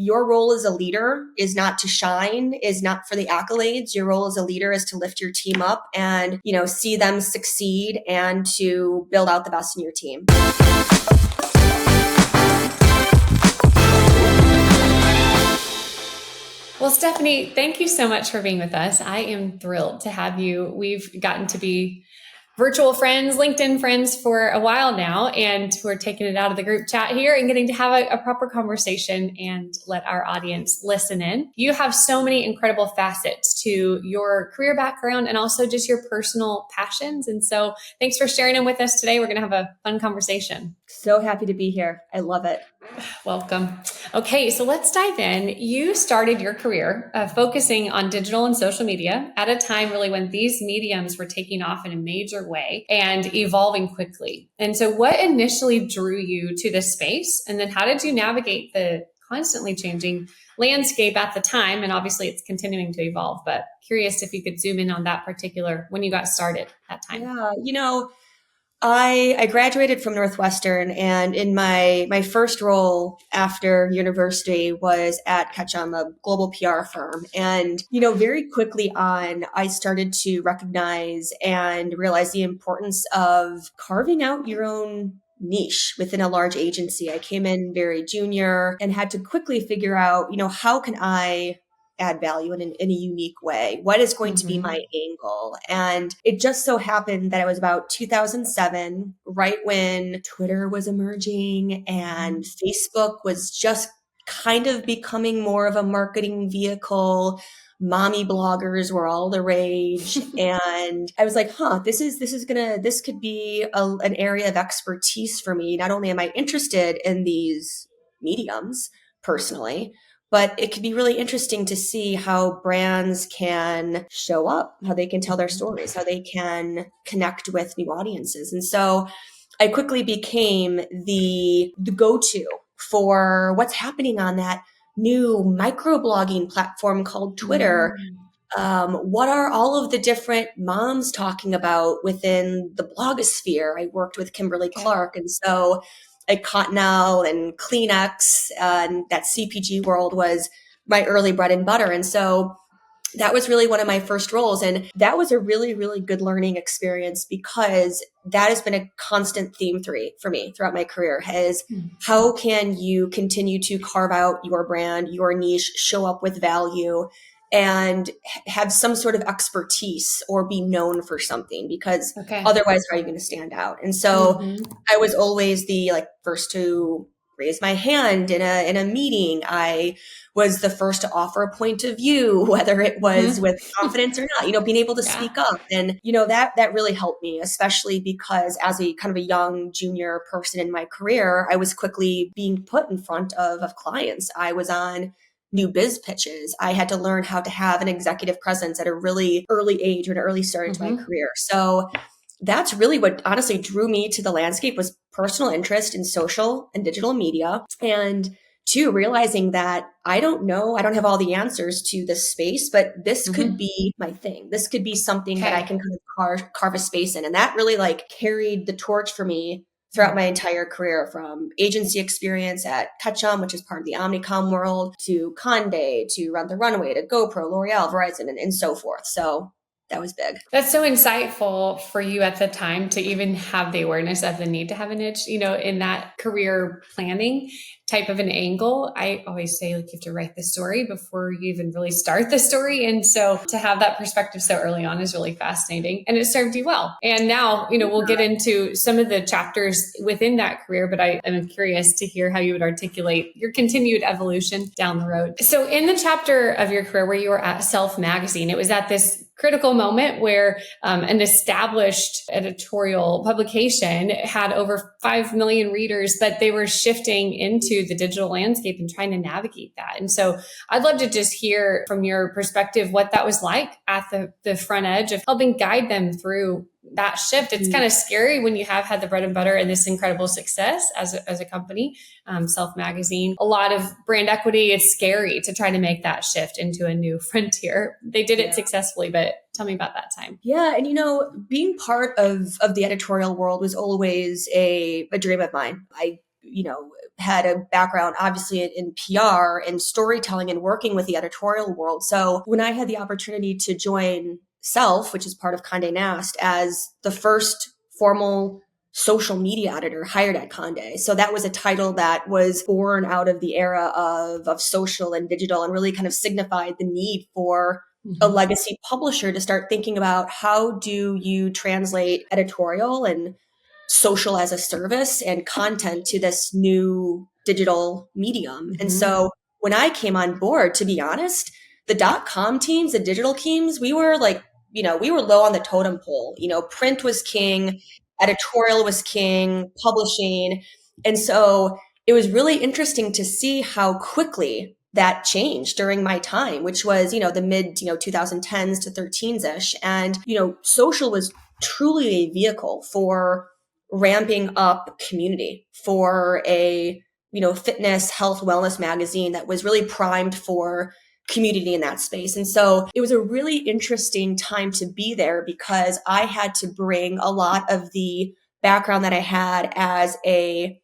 your role as a leader is not to shine, is not for the accolades. Your role as a leader is to lift your team up and, see them succeed and to build out the best in your team. Well, Stephanie, thank you so much for being with us. I am thrilled to have you. We've gotten to be virtual friends, LinkedIn friends for a while now, and we're taking it out of the group chat here and getting to have a proper conversation and let our audience listen in. You have so many incredible facets to your career background and also just your personal passions. And so thanks for sharing them with us today. We're going to have a fun conversation. So happy to be here. I love it. Welcome. Okay, so let's dive in. You started your career focusing on digital and social media at a time really when these mediums were taking off in a major way and evolving quickly. And so what initially drew you to this space? And then how did you navigate the constantly changing landscape at the time? And obviously it's continuing to evolve, but curious if you could zoom in on that particular, when you got started that time. Yeah, I graduated from Northwestern, and in my first role after university was at Ketchum, a global PR firm. And, very quickly on, I started to recognize and realize the importance of carving out your own niche within a large agency. I came in very junior and had to quickly figure out, how can I add value in a unique way? What is going to be my angle? And it just so happened that it was about 2007, right when Twitter was emerging and Facebook was just kind of becoming more of a marketing vehicle. Mommy bloggers were all the rage. And I was like, this could be an area of expertise for me. Not only am I interested in these mediums personally, but it could be really interesting to see how brands can show up, how they can tell their stories, how they can connect with new audiences. And so I quickly became the go-to for what's happening on that new microblogging platform called Twitter. What are all of the different moms talking about within the blogosphere? I worked with Kimberly Clark, and so like Cottonelle and Kleenex and that CPG world was my early bread and butter. And so that was really one of my first roles. And that was a really, really good learning experience because that has been a constant theme for me throughout my career is how can you continue to carve out your brand, your niche, show up with value, and have some sort of expertise or be known for something, because otherwise how are you going to stand out? And so I was always the first to raise my hand in a meeting. I was the first to offer a point of view, whether it was with confidence or not, being able to speak up. And, that really helped me, especially because as a kind of a young junior person in my career, I was quickly being put in front of clients. I was on new biz pitches. I had to learn how to have an executive presence at a really early age or an early start to my career. So that's really what honestly drew me to the landscape, was personal interest in social and digital media. And two, realizing that I don't have all the answers to this space, but this could be my thing. This could be something that I can kind of carve a space in. And that really carried the torch for me throughout my entire career, from agency experience at Ketchum, which is part of the Omnicom world, to Condé, to Run the Runway, to GoPro, L'Oreal, Verizon, and so forth. So that was big. That's so insightful for you at the time to even have the awareness of the need to have a niche, in that career planning type of an angle. I always say you have to write the story before you even really start the story. And so to have that perspective so early on is really fascinating, and it served you well. And now, we'll get into some of the chapters within that career, but I am curious to hear how you would articulate your continued evolution down the road. So in the chapter of your career where you were at Self Magazine, it was at this critical moment where an established editorial publication had over 5 million readers, but they were shifting into the digital landscape and trying to navigate that. And so I'd love to just hear from your perspective what that was like at the front edge of helping guide them through that shift. It's kind of scary when you have had the bread and butter and this incredible success as a company, Self Magazine, a lot of brand equity. It's scary to try to make that shift into a new frontier. They did it successfully, but tell me about that time. Yeah. And, being part of the editorial world was always a dream of mine. I had a background obviously in PR and storytelling and working with the editorial world. So when I had the opportunity to join Self, which is part of Condé Nast, as the first formal social media editor hired at Condé. So that was a title that was born out of the era of social and digital, and really kind of signified the need for a legacy publisher to start thinking about how do you translate editorial and social as a service and content to this new digital medium. And so when I came on board, to be honest, the .com teams, the digital teams, we were like, we were low on the totem pole. Print was king, editorial was king, publishing. And so it was really interesting to see how quickly that changed during my time, which was, the mid, 2010s to 13s ish. And, social was truly a vehicle for ramping up community, for a, fitness, health, wellness magazine that was really primed for community in that space. And so it was a really interesting time to be there because I had to bring a lot of the background that I had as a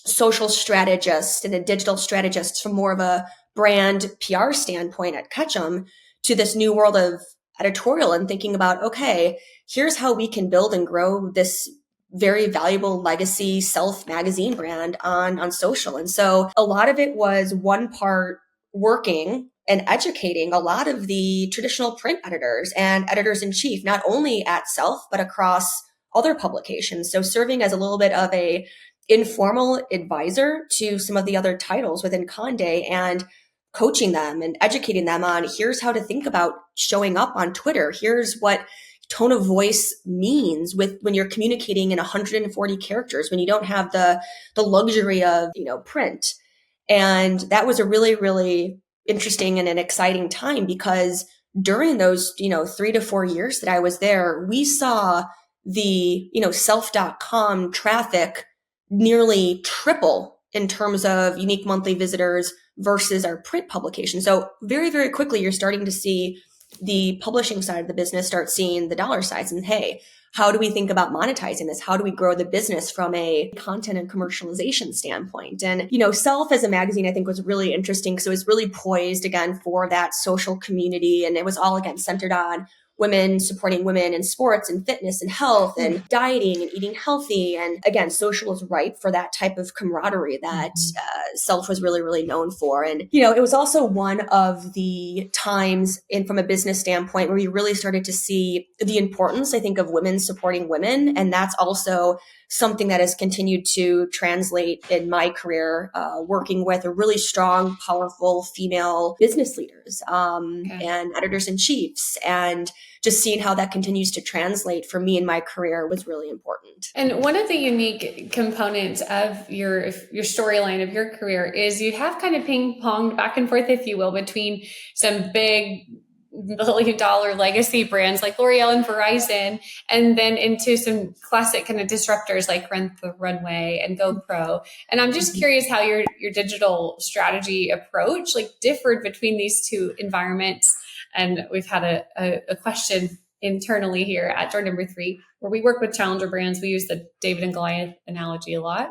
social strategist and a digital strategist from more of a brand PR standpoint at Ketchum to this new world of editorial and thinking about, okay, here's how we can build and grow this very valuable legacy Self magazine brand on social. And so a lot of it was one part working and educating a lot of the traditional print editors and editors in chief, not only at Self, but across other publications. So serving as a little bit of a informal advisor to some of the other titles within Condé and coaching them and educating them on here's how to think about showing up on Twitter. Here's what tone of voice means with when you're communicating in 140 characters, when you don't have the luxury of, print. And that was a really, really interesting and an exciting time because during those, 3 to 4 years that I was there, we saw the, self.com traffic nearly triple in terms of unique monthly visitors versus our print publication. So very, very quickly, you're starting to see the publishing side of the business start seeing the dollar signs and, hey, how do we think about monetizing this? How do we grow the business from a content and commercialization standpoint? And, Self as a magazine, I think was really interesting because it was really poised again for that social community. And it was all again centered on women, supporting women in sports and fitness and health and dieting and eating healthy. And again, social is ripe for that type of camaraderie that Self was really, really known for. And, it was also one of the times from a business standpoint where you really started to see the importance, I think, of women supporting women. And that's also something that has continued to translate in my career, working with a really strong, powerful female business leaders and editors in chiefs, and just seeing how that continues to translate for me in my career was really important. And one of the unique components of your storyline of your career is you have kind of ping-ponged back and forth, if you will, between some big billion-dollar legacy brands like L'Oreal and Verizon, and then into some classic kind of disruptors like Rent the Runway and GoPro. And I'm just curious how your digital strategy approach differed between these two environments. And we've had a question internally here at door number 3, where we work with challenger brands. We use the David and Goliath analogy a lot.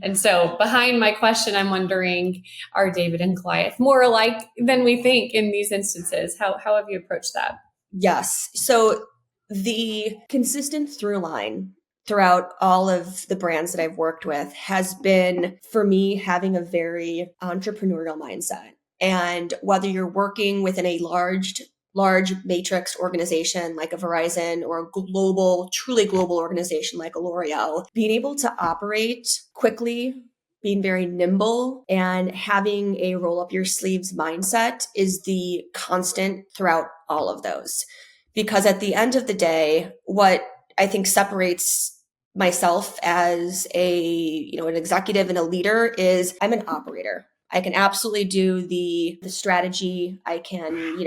And so behind my question, I'm wondering, are David and Goliath more alike than we think in these instances? How have you approached that? Yes. So the consistent through line throughout all of the brands that I've worked with has been, for me, having a very entrepreneurial mindset. And whether you're working within a large matrix organization like a Verizon or a truly global organization like a L'Oreal, being able to operate quickly, being very nimble, and having a roll up your sleeves mindset is the constant throughout all of those. Because at the end of the day, what I think separates myself as an executive and a leader is I'm an operator. I can absolutely do the strategy. I can,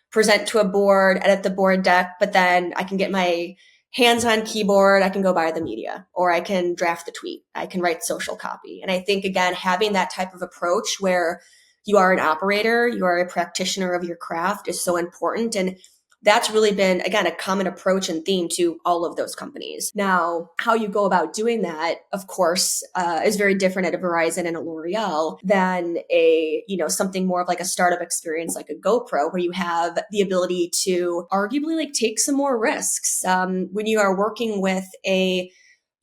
present to a board, edit the board deck, but then I can get my hands on keyboard. I can go buy the media, or I can draft the tweet. I can write social copy. And I think, again, having that type of approach where you are an operator, you are a practitioner of your craft is so important. And that's really been, again, a common approach and theme to all of those companies. Now, how you go about doing that, of course, is very different at a Verizon and a L'Oreal than something more of like a startup experience like a GoPro, where you have the ability to arguably like take some more risks. When you are working with a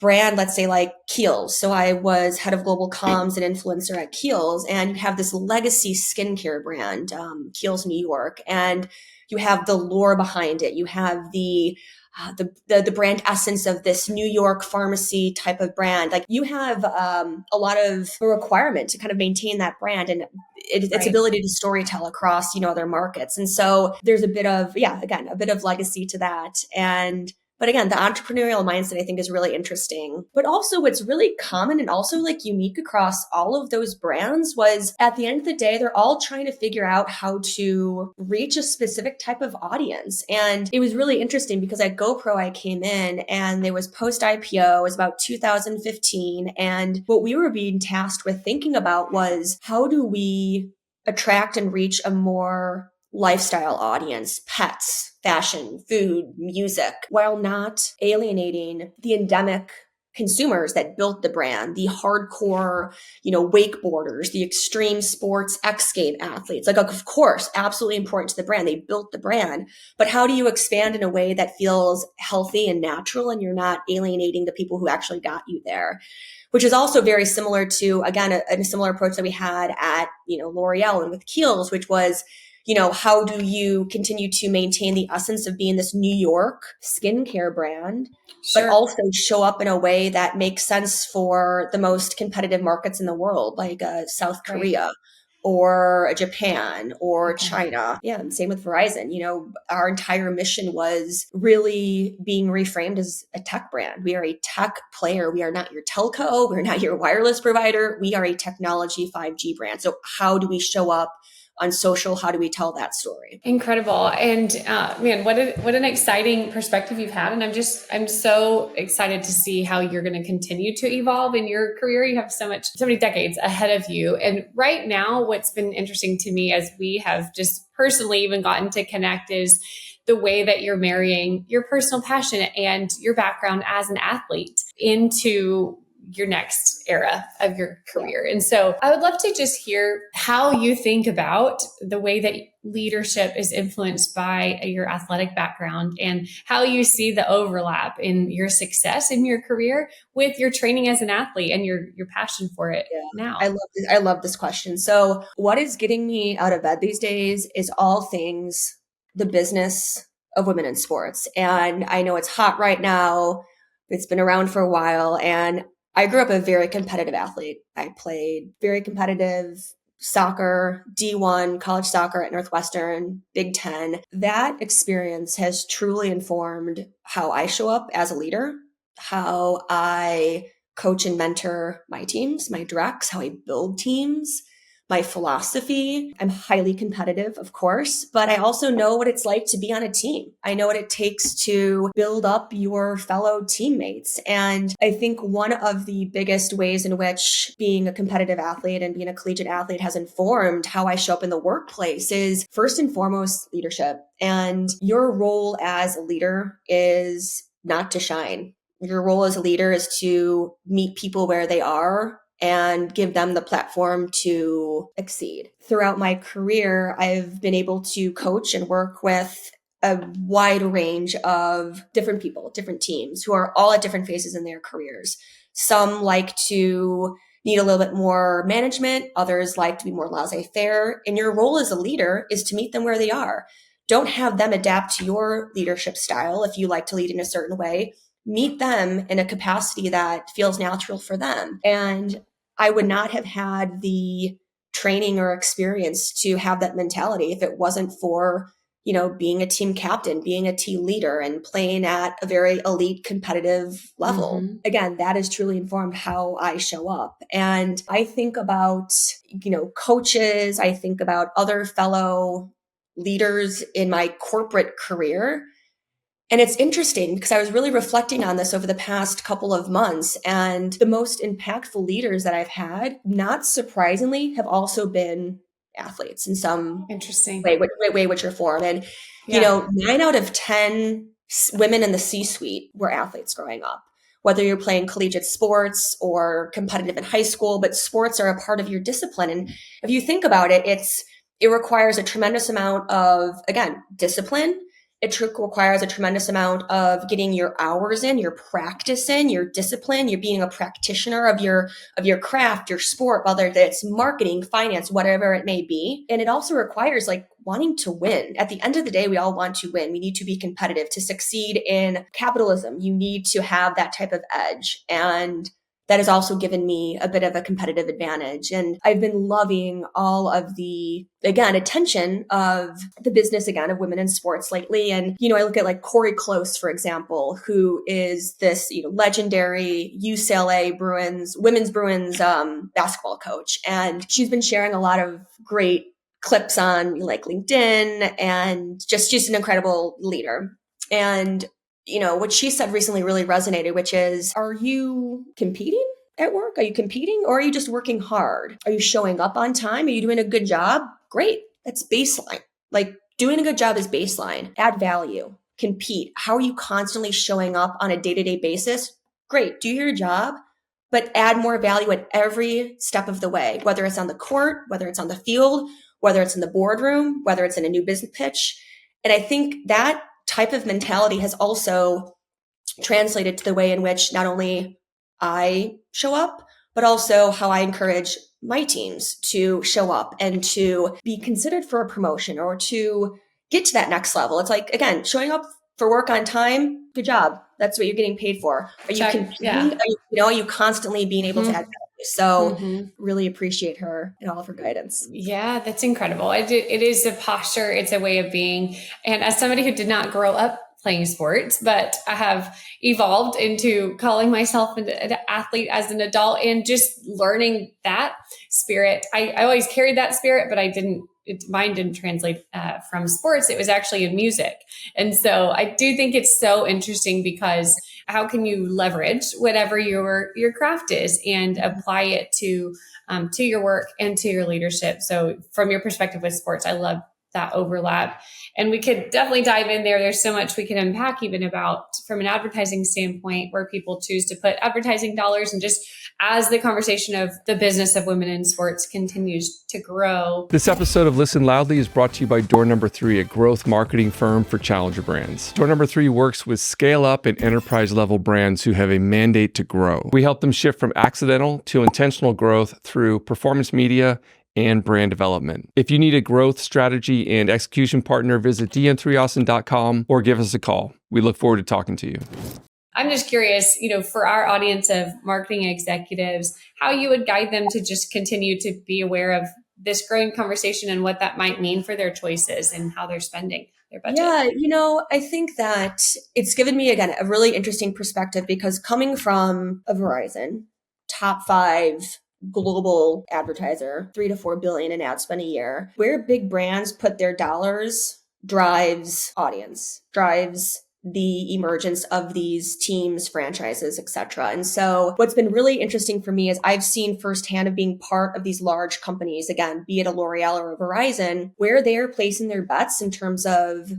brand, let's say like Kiehl's. So I was head of global comms and influencer at Kiehl's, and you have this legacy skincare brand, Kiehl's New York, and you have the lore behind it. You have the brand essence of this New York pharmacy type of brand. Like you have a lot of a requirement to kind of maintain that brand and its ability to storytell across, other markets. And so there's a bit of, again, a bit of legacy to that. But again, the entrepreneurial mindset I think is really interesting. But also what's really common and also like unique across all of those brands was at the end of the day, they're all trying to figure out how to reach a specific type of audience. And it was really interesting because at GoPro, I came in and there was post IPO, it was about 2015. And what we were being tasked with thinking about was how do we attract and reach a more lifestyle audience, pets, fashion, food, music, while not alienating the endemic consumers that built the brand, the hardcore, wakeboarders, the extreme sports X game athletes. Like, of course, absolutely important to the brand. They built the brand, but how do you expand in a way that feels healthy and natural and you're not alienating the people who actually got you there? Which is also very similar to, again, a similar approach that we had at, L'Oreal and with Kiehl's, which was, how do you continue to maintain the essence of being this New York skincare brand, but also show up in a way that makes sense for the most competitive markets in the world, like South Korea or Japan or China. Yeah, and same with Verizon. Our entire mission was really being reframed as a tech brand. We are a tech player. We are not your telco. We're not your wireless provider. We are a technology 5G brand. So how do we show up on social? How do we tell that story? Incredible. And man, what an exciting perspective you've had. And I'm so excited to see how you're going to continue to evolve in your career. You have so many decades ahead of you. And right now, what's been interesting to me as we have just personally even gotten to connect is the way that you're marrying your personal passion and your background as an athlete into your next era of your career. And so I would love to just hear how you think about the way that leadership is influenced by your athletic background and how you see the overlap in your success in your career with your training as an athlete and your passion for it now. I love this question. So what is getting me out of bed these days is all things the business of women in sports. And I know it's hot right now. It's been around for a while. And I grew up a very competitive athlete. I played very competitive soccer, D1, college soccer at Northwestern, Big Ten. That experience has truly informed how I show up as a leader, how I coach and mentor my teams, my directs, how I build teams, my philosophy. I'm highly competitive, of course, but I also know what it's like to be on a team. I know what it takes to build up your fellow teammates. And I think one of the biggest ways in which being a competitive athlete and being a collegiate athlete has informed how I show up in the workplace is first and foremost leadership. And your role as a leader is not to shine. Your role as a leader is to meet people where they are and give them the platform to exceed. Throughout my career, I've been able to coach and work with a wide range of different people, different teams who are all at different phases in their careers. Some like to need a little bit more management. Others like to be more laissez-faire. And your role as a leader is to meet them where they are. Don't have them adapt to your leadership style if you like to lead in a certain way. Meet them in a capacity that feels natural for them. And I would not have had the training or experience to have that mentality if it wasn't for, being a team captain, being a team leader and playing at a very elite competitive level. Mm-hmm. Again, that has truly informed how I show up. And I think about, coaches, I think about other fellow leaders in my corporate career. And it's interesting because I was really reflecting on this over the past couple of months, and the most impactful leaders that I've had, not surprisingly, have also been athletes in some Interesting. way, which or form. And, Yeah. 9 out of 10 women in the C-suite were athletes growing up. Whether you're playing collegiate sports or competitive in high school, but sports are a part of your discipline. And if you think about it, it requires a tremendous amount of, again, discipline. Requires a tremendous amount of getting your hours in, your practice in, your discipline. You're being a practitioner of your craft, your sport, whether it's marketing, finance, whatever it may be. And it also requires like wanting to win. At the end of the day, we all want to win. We need to be competitive to succeed in capitalism. You need to have that type of edge. And that has also given me a bit of a competitive advantage. And I've been loving all of the, again, attention of the business, again, of women in sports lately. And, I look at like Corey Close, for example, who is this, legendary UCLA women's Bruins basketball coach. And she's been sharing a lot of great clips on like LinkedIn, and just an incredible leader. And what she said recently really resonated, which is, are you competing at work? Are you competing, or are you just working hard? Are you showing up on time? Are you doing a good job? Great. That's baseline. Like, doing a good job is baseline. Add value, compete. How are you constantly showing up on a day-to-day basis? Great. Do your job, but add more value at every step of the way, whether it's on the court, whether it's on the field, whether it's in the boardroom, whether it's in a new business pitch. And I think that type of mentality has also translated to the way in which not only I show up, but also how I encourage my teams to show up and to be considered for a promotion or to get to that next level. It's like, again, showing up for work on time. Good job. That's what you're getting paid for. Are you competing? Yeah. Are you constantly being able to add value? So really appreciate her and all of her guidance. Yeah, that's incredible. It is a posture. It's a way of being. And as somebody who did not grow up playing sports, but I have evolved into calling myself an athlete as an adult and just learning that spirit. I always carried that spirit, but mine didn't translate from sports. It was actually in music. And so I do think it's so interesting, because how can you leverage whatever your craft is and apply it to your work and to your leadership? So from your perspective with sports, I love that overlap. And we could definitely dive in there. There's so much we can unpack, even about from an advertising standpoint, where people choose to put advertising dollars, and just as the conversation of the business of women in sports continues to grow. This episode of Listen Loudly is brought to you by Door Number 3, a growth marketing firm for challenger brands. Door Number 3 works with scale up and enterprise level brands who have a mandate to grow. We help them shift from accidental to intentional growth through performance media and brand development. If you need a growth strategy and execution partner, visit dn3austin.com or give us a call. We look forward to talking to you. I'm just curious, for our audience of marketing executives, how you would guide them to just continue to be aware of this growing conversation and what that might mean for their choices and how they're spending their budget. Yeah, I think that it's given me, again, a really interesting perspective, because coming from a Verizon, top 5 global advertiser, 3 to 4 billion in ad spend a year, where big brands put their dollars drives audience, drives the emergence of these teams, franchises, etc. And so what's been really interesting for me is I've seen firsthand of being part of these large companies, again, be it a L'Oreal or a Verizon, where they are placing their bets in terms of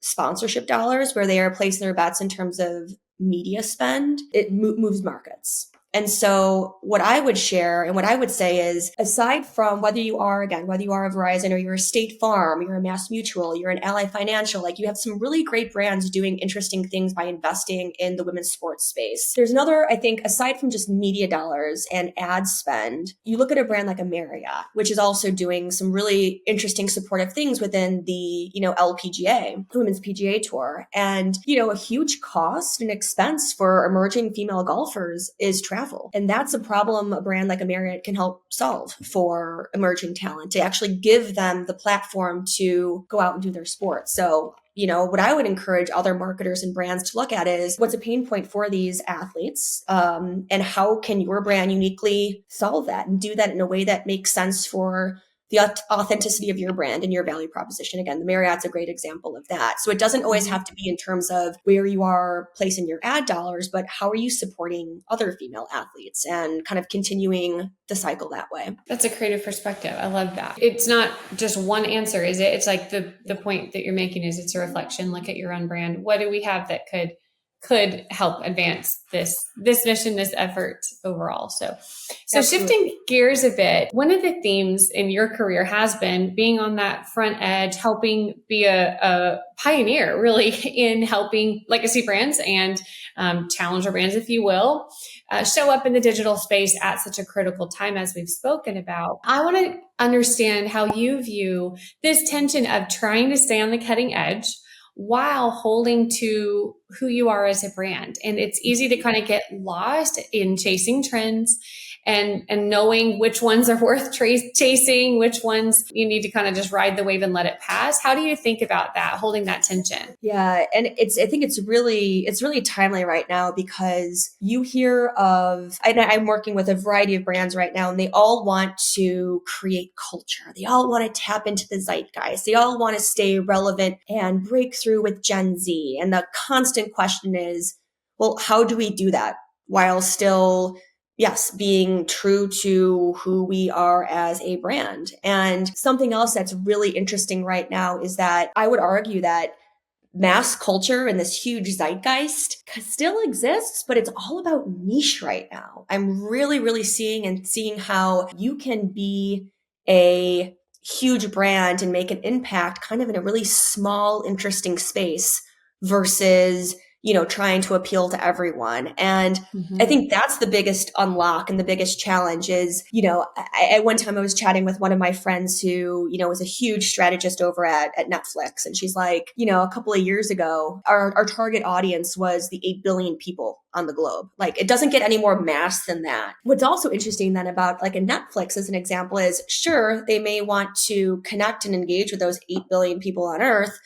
sponsorship dollars, where they are placing their bets in terms of media spend. It moves markets. And so what I would share and what I would say is, aside from whether you are a Verizon or you're a State Farm, you're a Mass Mutual, you're an Ally Financial, like you have some really great brands doing interesting things by investing in the women's sports space. There's another, I think, aside from just media dollars and ad spend, you look at a brand like a Marriott, which is also doing some really interesting supportive things within the, LPGA, Women's PGA Tour. And, a huge cost and expense for emerging female golfers is travel. And that's a problem a brand like a Marriott can help solve for emerging talent, to actually give them the platform to go out and do their sport. So, what I would encourage other marketers and brands to look at is, what's a pain point for these athletes? And how can your brand uniquely solve that and do that in a way that makes sense for the authenticity of your brand and your value proposition. Again, the Marriott's a great example of that. So it doesn't always have to be in terms of where you are placing your ad dollars, but how are you supporting other female athletes and kind of continuing the cycle that way. That's a creative perspective. I love that. It's not just one answer, is it? It's like the point that you're making is it's a reflection. Look at your own brand. What do we have that could help advance this mission, this effort overall? So shifting gears a bit, one of the themes in your career has been being on that front edge, helping be a pioneer really in helping legacy brands and challenger brands, if you will, show up in the digital space at such a critical time as we've spoken about. I want to understand how you view this tension of trying to stay on the cutting edge while holding to who you are as a brand. And it's easy to kind of get lost in chasing trends and knowing which ones are worth chasing, which ones you need to kind of just ride the wave and let it pass. How do you think about that, holding that tension? Yeah. And I think it's really timely right now because you hear of, and I'm working with a variety of brands right now, and they all want to create culture. They all want to tap into the zeitgeist. They all want to stay relevant and break through with Gen Z. And the constant question is, well, how do we do that while still being true to who we are as a brand? And something else that's really interesting right now is that I would argue that mass culture and this huge zeitgeist still exists, but it's all about niche right now. I'm really, really seeing how you can be a huge brand and make an impact kind of in a really small, interesting space versus trying to appeal to everyone. And I think that's the biggest unlock and the biggest challenge is, at one time I was chatting with one of my friends who, was a huge strategist over at Netflix. And she's like, a couple of years ago, our target audience was the 8 billion people on the globe. Like, it doesn't get any more mass than that. What's also interesting then about like a Netflix as an example is, sure, they may want to connect and engage with those 8 billion people on Earth.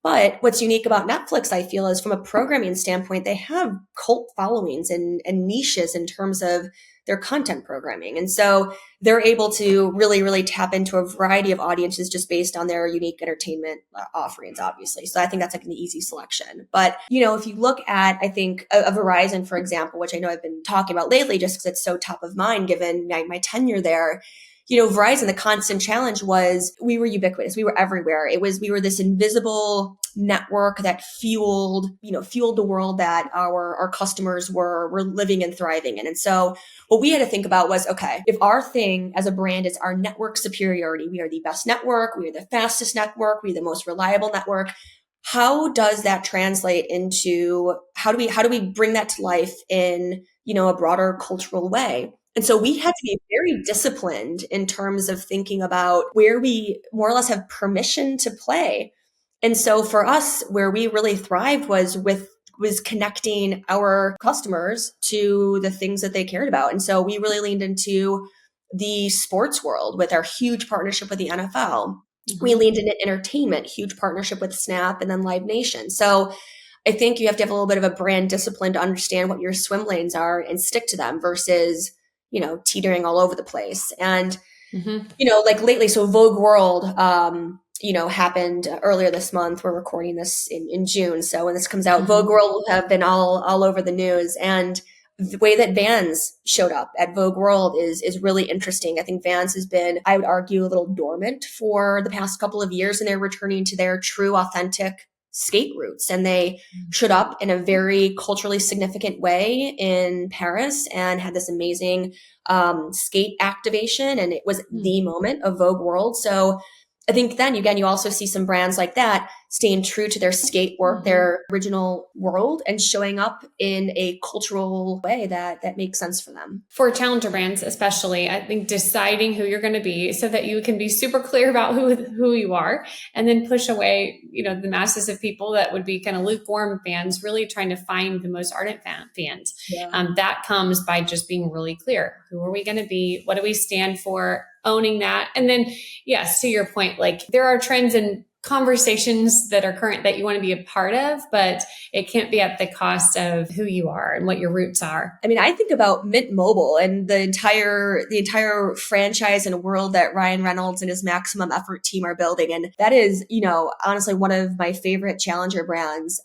But what's unique about Netflix, I feel, is from a programming standpoint, they have cult followings and niches in terms of their content programming. And so they're able to really, really tap into a variety of audiences just based on their unique entertainment offerings, obviously. So I think that's like an easy selection. But, if you look at, I think, a Verizon, for example, which I know I've been talking about lately just because it's so top of mind given my tenure there, Verizon, the constant challenge was we were ubiquitous. We were everywhere. We were this invisible network that fueled the world that our customers were living and thriving in. And so what we had to think about was, okay, if our thing as a brand is our network superiority, we are the best network, we are the fastest network, we're the most reliable network. How does that translate into how do we bring that to life in, a broader cultural way? And so we had to be very disciplined in terms of thinking about where we more or less have permission to play. And so for us, where we really thrived was connecting our customers to the things that they cared about. And so we really leaned into the sports world with our huge partnership with the NFL. We leaned into entertainment, huge partnership with Snap and then Live Nation. So I think you have to have a little bit of a brand discipline to understand what your swim lanes are and stick to them versus teetering all over the place. And, like lately, so Vogue World, happened earlier this month. We're recording this in June. So when this comes out, Vogue World will have been all over the news. And the way that Vans showed up at Vogue World is really interesting. I think Vans has been, I would argue, a little dormant for the past couple of years, and they're returning to their true, authentic skate roots. And they showed up in a very culturally significant way in Paris and had this amazing skate activation. And it was the moment of Vogue World. So I think then again, you also see some brands like that staying true to their skate work, their original world, and showing up in a cultural way that makes sense for them. For challenger brands, especially, I think deciding who you're going to be so that you can be super clear about who you are, and then push away, the masses of people that would be kind of lukewarm fans, really trying to find the most ardent fans. Yeah. That comes by just being really clear. Who are we going to be? What do we stand for? Owning that. And then, yes, to your point, like there are trends and conversations that are current that you want to be a part of, but it can't be at the cost of who you are and what your roots are. I mean, I think about Mint Mobile and the entire franchise and world that Ryan Reynolds and his Maximum Effort team are building. And that is, honestly, one of my favorite challenger brands,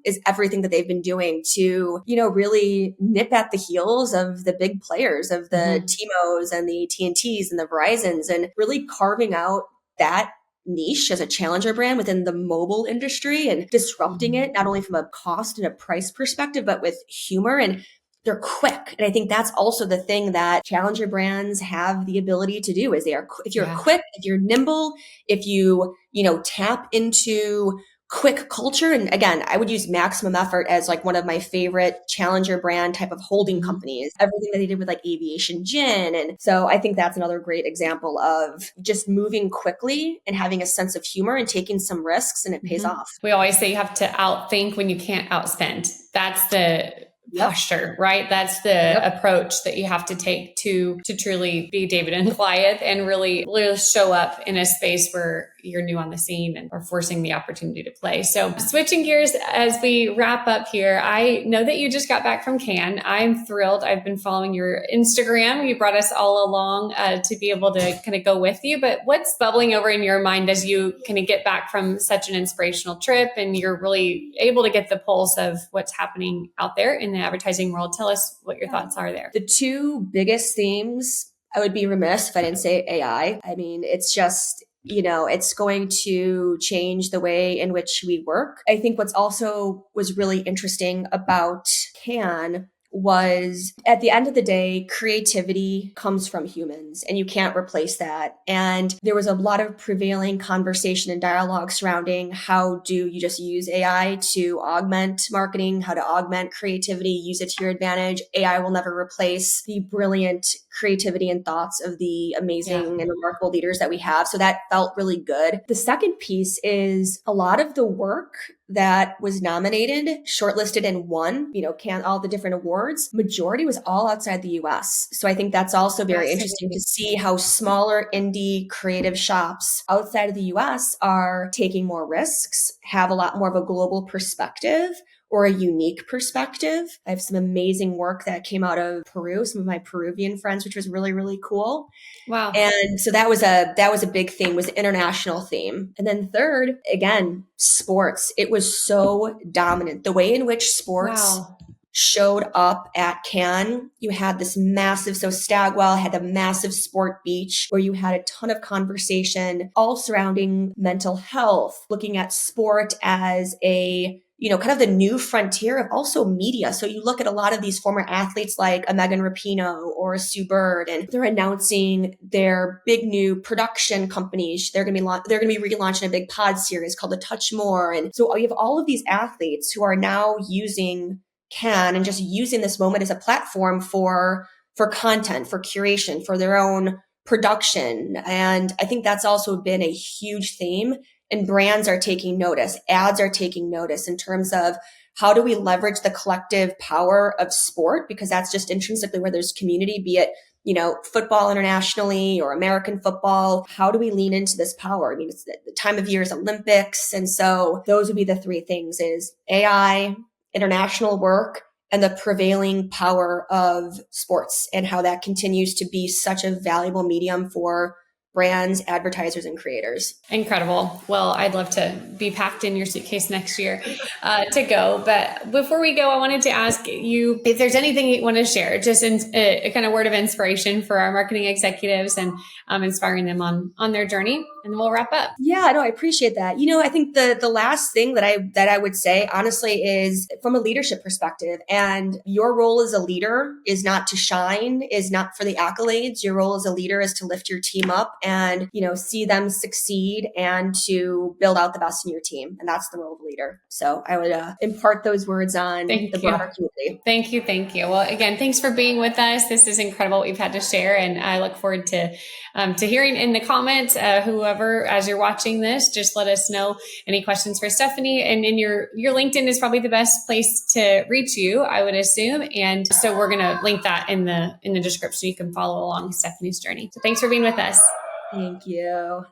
is everything that they've been doing to, really nip at the heels of the big players, of the T-Mos and the TNTs and the Verizons, and really carving out that niche as a challenger brand within the mobile industry and disrupting it, not only from a cost and a price perspective, but with humor. And they're quick. And I think that's also the thing that challenger brands have the ability to do is if you're quick, if you're nimble, if you, tap into quick culture. And again, I would use Maximum Effort as like one of my favorite challenger brand type of holding companies, everything that they did with like aviation gin. And so I think that's another great example of just moving quickly and having a sense of humor and taking some risks, and it pays off. We always say you have to outthink when you can't outspend. That's the posture, right? That's the approach that you have to take to truly be David and Goliath and really show up in a space where you're new on the scene and are forcing the opportunity to play. So switching gears as we wrap up here, I know that you just got back from Cannes. I'm thrilled. I've been following your Instagram. You brought us all along to be able to kind of go with you. But what's bubbling over in your mind as you kind of get back from such an inspirational trip and you're really able to get the pulse of what's happening out there in the advertising world? Tell us what your thoughts are there. The two biggest themes, I would be remiss if I didn't say AI. I mean, it's just, it's going to change the way in which we work. I think what's also was really interesting about Cannes was at the end of the day, creativity comes from humans and you can't replace that. And there was a lot of prevailing conversation and dialogue surrounding how do you just use AI to augment marketing, how to augment creativity, use it to your advantage. AI will never replace the brilliant creativity and thoughts of the amazing and remarkable leaders that we have. So that felt really good. The second piece is a lot of the work that was nominated, shortlisted, and won, all the different awards, majority was all outside the US. So I think that's also very interesting to see how smaller indie creative shops outside of the US are taking more risks, have a lot more of a global perspective or a unique perspective. I have some amazing work that came out of Peru, some of my Peruvian friends, which was really, really cool. Wow. And so that was a big theme, was the international theme. And then third, again, sports. It was so dominant. The way in which sports showed up at Cannes, you had this massive, so Stagwell had a massive sport beach where you had a ton of conversation all surrounding mental health, looking at sport as a kind of the new frontier of also media. So you look at a lot of these former athletes like a Megan Rapinoe or a Sue Bird, and they're announcing their big new production companies. They're going to be relaunching a big pod series called The Touch More. And so you have all of these athletes who are now using Cannes and just using this moment as a platform for content, for curation, for their own production. And I think that's also been a huge theme. And brands are taking notice, ads are taking notice in terms of how do we leverage the collective power of sport? Because that's just intrinsically where there's community, be it, football internationally or American football. How do we lean into this power? I mean, it's the time of year is Olympics. And so those would be the three things: is AI, international work, and the prevailing power of sports, and how that continues to be such a valuable medium for brands, advertisers, and creators. Incredible. Well, I'd love to be packed in your suitcase next year to go. But before we go, I wanted to ask you if there's anything you want to share, just in a kind of word of inspiration for our marketing executives and inspiring them on their journey. And then we'll wrap up. Yeah, no, I appreciate that. I think the last thing that I would say, honestly, is from a leadership perspective. And your role as a leader is not to shine, is not for the accolades. Your role as a leader is to lift your team up and, see them succeed and to build out the best in your team. And that's the role of a leader. So I would impart those words on the broader community. Thank you. Thank you. Well, again, thanks for being with us. This is incredible what we've had to share. And I look forward to hearing in the comments, whoever, as you're watching this, just let us know any questions for Stephanie. And in your LinkedIn is probably the best place to reach you, I would assume. And so we're going to link that in the description. You can follow along Stephanie's journey. So thanks for being with us. Thank you.